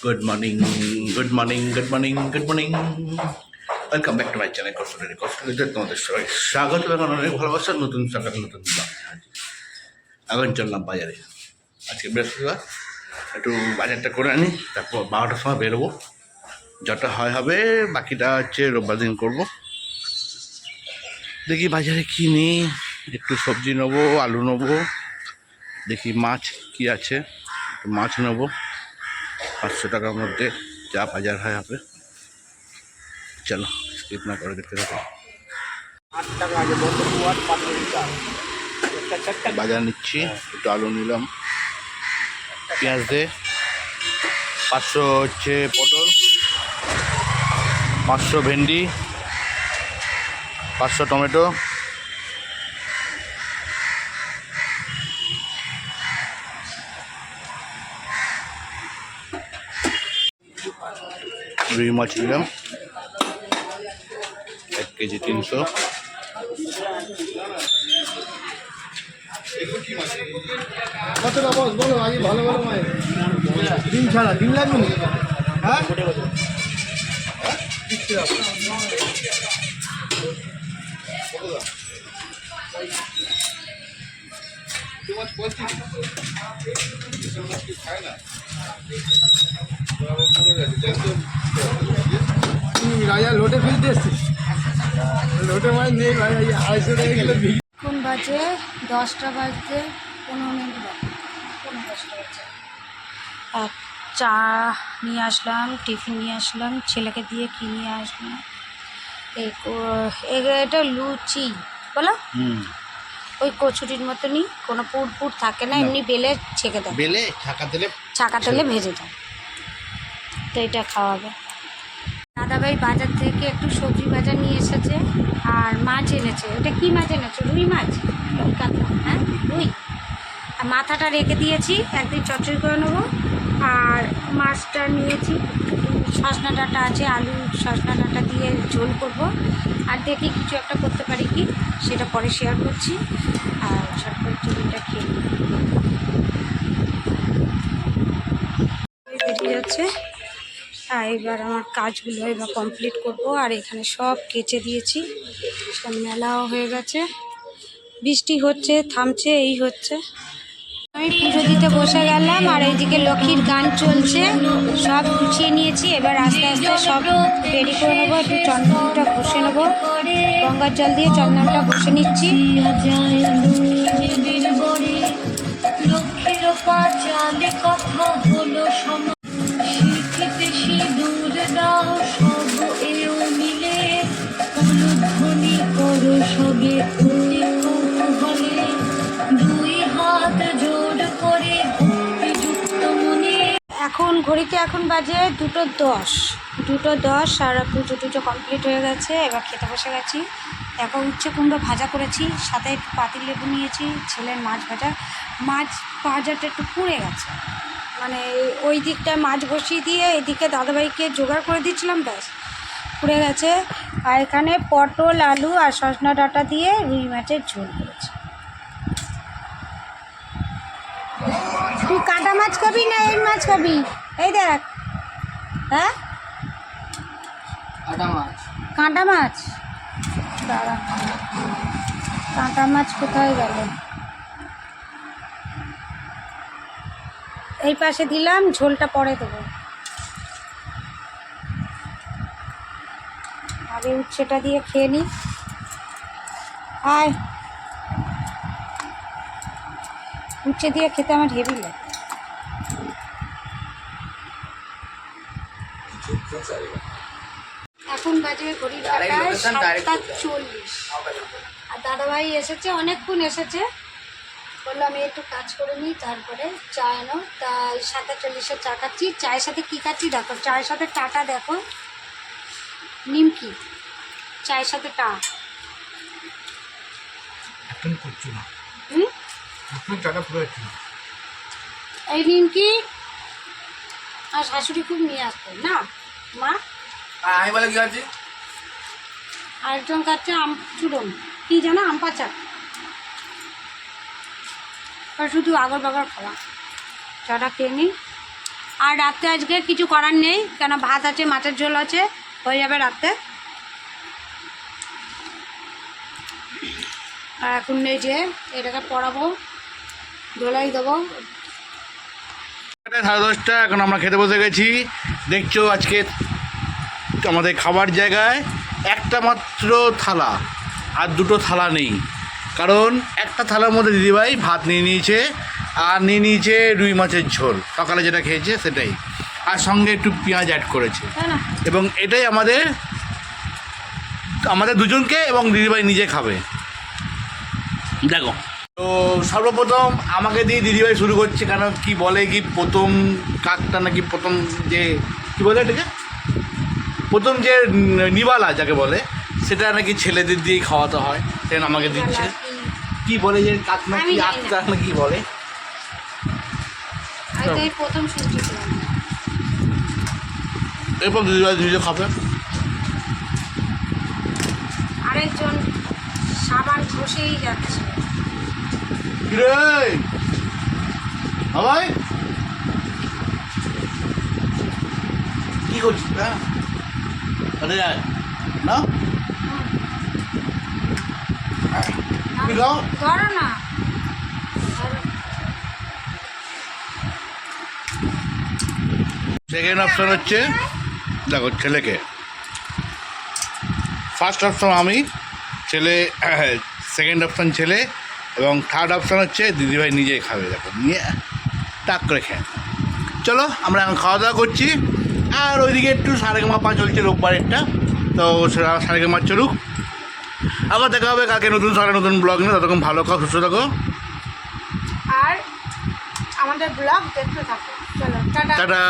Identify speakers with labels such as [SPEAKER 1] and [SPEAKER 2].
[SPEAKER 1] Good morning, good morning, good morning, good morning. Welcome back to my channel কষ্টে তোমাদের সবাই স্বাগত এবং অনেক ভালোবাসা। নতুন সকাল নতুন এখন চললাম বাজারে। আজকে বৃহস্পতিবার, একটু বাজারটা করে আনি, তারপর 12টার সময় বেরোবো। যটা হয় হবে, বাকিটা হচ্ছে রোববার দিন করবো। দেখি বাজারে কী নেই, একটু সবজি নেবো, আলু নেবো, দেখি মাছ কি আছে, একটু মাছ নেবো। 500 টাকার মধ্যে যা বাজার হয় হবে। চলো স্কিপ না করে দেখতে থাকো। বাজার নিচ্ছি, একটু আলু নিলাম, পেঁয়াজ দে 500 হচ্ছে পটল, 500 ভেন্ডি, 500 টমেটো, রুই মাছ নিলাম 1 কেজি 300।
[SPEAKER 2] কতটা বস বলো আজ ভালো ভালো মায়ের ডিম ছাড়া ডিম লাগবে না? হ্যাঁ রাজা লোটে ফেলতে এসছিস? লোটে মাছ নেই ভাই, 250 টাকা কিলো।
[SPEAKER 3] কোন বাজে 10টা বাজতে 15 মিনিট বাকি, 10টা বাজে। আর চা নিয়ে আসলাম, টিফিন নিয়ে আসলাম, ছেলেকে দিয়ে কিনে আসলাম। এটা লুচি বলো, ওই কচুরির মতনই, কোনো পুর থাকে না, এমনি বেলে ছেঁকে দেয়,
[SPEAKER 1] বেলে ছাকা
[SPEAKER 3] তেলে ভেজে দেয়, তো এটা খাওয়াবে। দাদাভাই বাজার থেকে একটু সবজি বাজার নিয়ে এসেছে আর মাছ এনেছে। ওটা কি মাছ এনেছে? রুই মাছ, রুই কাতলা, হ্যাঁ রুই। আর মাথাটা রেখে দিয়েছি, একদিন চচ্চড়ি করে নেবো। আর মাছটা নিয়েছি, সজনা ডাঁটা আছে, আলু সজনা ডাঁটা দিয়ে ঝোল করবো। আর দেখি কিছু একটা করতে পারি কি, সেটা পরে শেয়ার করছি। আর ঝটপট টিফিনটা খেয়ে বেরিয়ে যাচ্ছে। এবার আমার কাজগুলো এবার কমপ্লিট করব। আর এখানে সব কেচে দিয়েছি, সব মেলাও হয়ে গেছে। বৃষ্টি হচ্ছে, থামছে, এই হচ্ছে। আমি পুজো দিতে বসে গেলাম, আর এইদিকে লক্ষ্মীর গান চলছে। সব গুছিয়ে নিয়েছি, এবার আস্তে আস্তে সব রেডি করে নেবো। একটু চন্দনটা ঘষে নেবো, গঙ্গার জল দিয়ে চন্দনটা ঘষে নিচ্ছি। লক্ষ্মীর পাঁচালে কথা হলো শিখিতে সিঁদুর দাও সব এও মিলে, উলুধ্বনি করো সবে অতি কৌতূহলে, দুই হাত জোড় করে ভক্তিযুক্ত মনে। এখন ঘড়িতে এখন বাজে 2:10। আর পুজো টুজো কমপ্লিট হয়ে গেছে, এবার খেতে বসে গেছি। দেখো উচ্ছে কুমড়ো ভাজা করেছি, সাথে একটু পাতিল লেবু নিয়েছি। ছেলের মাছ ভাজাটা একটু পুড়ে গেছে, মানে ওই দিকটায় মাছ বসিয়ে দিয়ে এদিকে দাদাভাইকে জোগাড় করে দিচ্ছিলাম, ব্যাস পুড়ে গেছে। আর এখানে পটল আলু আর সজনা ডাঁটা দিয়ে রুই মাছের ঝোল করেছি। তুই কাঁটা মাছ খাবি না এই মাছ খাবি? এই দেখ, হ্যাঁ কাঁটা মাছ, দাঁড়া, কাঁটা মাছ কোথায় গেল? এই পাশে দিলাম, ঝোলটা পরে দেবো। আগে উচ্ছেটা দিয়ে খেয়ে নিই। আয়, উচ্ছে দিয়ে খেতে আমার হেভি লাগে। এখন বাজে ঘড়ির কাঁটায় 7:40। আর দাদাভাই এসেছে, অনেকক্ষণ এসেছে। বললাম আমি একটু কাজ করে নিই, তারপরে চা এনো। তাই 7:40 চা খাচ্ছি। চায়ের সাথে কী খাচ্ছি দেখো, চায়ের সাথে টাটা দেখো, নিমকি, চায়ের সাথে টা। এই নিমকি আর শাশুড়ি খুব নিয়ে আসতেন না মা।
[SPEAKER 2] আমি বলে কি আছে,
[SPEAKER 3] আরেকজন খাচ্ছে আম চূড়ন, কি জানো, আম পাচা, আর শুধু আগর বাগর খাওয়া। চাটা খেয়ে নিই। আর রাত্রে আজকে কিছু করার নেই, কেন ভাত আছে, মাছের ঝোল আছে, হয়ে যাবে রাত্রে। আর এখন নেই যে এটাকে পড়াবো, ধোলাই দেবো।
[SPEAKER 1] 10:30, এখন আমরা খেতে বসে গেছি। দেখছো আজকে আমাদের খাবার জায়গায় একটা মাত্র থালা, আর দুটো থালা নেই। কারণ একটা থালার মধ্যে দিদিভাই ভাত নিয়ে নিয়েছে, আর নিয়ে নিয়েছে রুই মাছের ঝোল, সকালে যেটা খেয়েছে সেটাই, আর সঙ্গে একটু পেঁয়াজ অ্যাড করেছে।
[SPEAKER 3] তাই না?
[SPEAKER 1] এবং এটাই আমাদের দুজনকে, এবং দিদিভাই নিজে খাবে। দেখো, তো সর্বপ্রথম আমাকে দিয়ে দিদিভাই শুরু করছে, কেন কি বলে কি প্রথম কাকটা নাকি প্রথম যে কি বলে এটাকে, প্রথম যে নিবালা যাকে বলে, সেটা নাকি ছেলেদের দিয়েই খাওয়াতে হয়, সেটা আমাকে দিচ্ছে। কি বলে যে কাক না
[SPEAKER 3] আমি
[SPEAKER 1] কি
[SPEAKER 3] জানি না।
[SPEAKER 1] আত্মা না কি বলে,
[SPEAKER 3] আমি তো এই প্রথম শুনছিলাম।
[SPEAKER 1] এরপর দিদিভাই নিজে খাবে।
[SPEAKER 3] আরেকজন সাবান ঘষেই যাচ্ছে।
[SPEAKER 1] কিরে ভাই, কি করছিস? হ্যাঁ আরে না তুমি খাও।
[SPEAKER 3] ধরো না।
[SPEAKER 1] সেকেন্ড অপশন হচ্ছে, দেখো ছেলেকে, ফার্স্ট অপশন আমি, ছেলে, সেকেন্ড অপশন ছেলে, এবং থার্ড অপশন হচ্ছে দিদিভাই নিজেই খাবে। দেখো নিয়ে টাক করে খেয়ে। চলো আমরা এখন খাওয়া দাওয়া করছি, আর ওইদিকে একটু সারেগামা চলছে রোববারেরটা, তো সারেগামা চলুক। আবার দেখা হবে কালকে নতুন সকালে নতুন ব্লগ নিয়ে। ততক্ষণ ভালো খাও, সুস্থ থাকো,
[SPEAKER 3] আর আমাদের ব্লগ দেখতে থাকো। চলো টাটা।
[SPEAKER 1] টাটা।